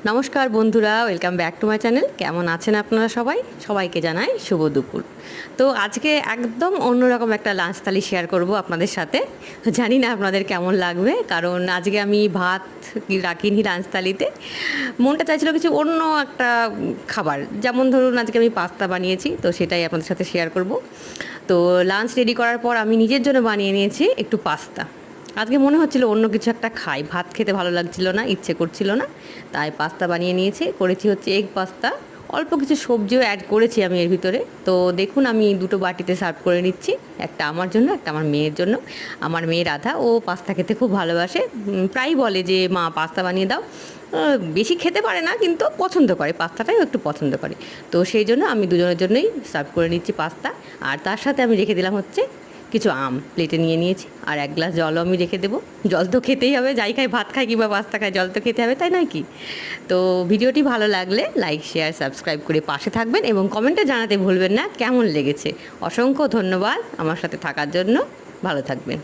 নমস্কার বন্ধুরা, welcome back to my channel. কেমন আছেন আপনারা সবাই? সবাইকে জানাই শুভ দুপুর। তো আজকে একদম অন্যরকম একটা লাঞ্চ থালি শেয়ার করব আপনাদের সাথে। জানি না আপনাদের কেমন লাগবে, কারণ আজকে আমি ভাত রাখিনি লাঞ্চ থালিতে। মনটা চাইছিল কিছু অন্য একটা খাবার, যেমন ধরুন আজকে আমি পাস্তা বানিয়েছি, তো সেটাই আপনাদের সাথে শেয়ার করব। তো লাঞ্চ রেডি করার পর আমি নিজের জন্য বানিয়ে নিয়েছি একটু পাস্তা। আজকে মনে হচ্ছিল অন্য কিছু একটা খাই, ভাত খেতে ভালো লাগছিল না, ইচ্ছে করছিল না, তাই পাস্তা বানিয়ে নিয়েছি। করেছি হচ্ছে এগ পাস্তা, অল্প কিছু সবজিও অ্যাড করেছি আমি এর ভিতরে। তো দেখুন আমি দুটো বাটিতে সার্ভ করে নিচ্ছি, একটা আমার জন্য, একটা আমার মেয়ের জন্য। আমার মেয়ে রাধা, ও পাস্তা খেতে খুব ভালোবাসে, প্রায়ই বলে যে মা পাস্তা বানিয়ে দাও। বেশি খেতে পারে না, কিন্তু পছন্দ করে, পাস্তাটাও একটু পছন্দ করে। তো সেই জন্য আমি দুজনের জন্যই সার্ভ করে নিচ্ছি পাস্তা। আর তার সাথে আমি রেখে দিলাম হচ্ছে কিছু আম, প্লেটে নিয়ে নিয়েছি। আর এক গ্লাস জলও আমি রেখে দেবো। জল তো খেতেই হবে, যাই খাই, ভাত খাই কিংবা পাস্তা খাই, জল তো খেতে হবে, তাই নয় কি? তো ভিডিওটি ভালো লাগলে লাইক, শেয়ার, সাবস্ক্রাইব করে পাশে থাকবেন এবং কমেন্টে জানাতে ভুলবেন না কেমন লেগেছে। অসংখ্য ধন্যবাদ আমার সাথে থাকার জন্য। ভালো থাকবেন।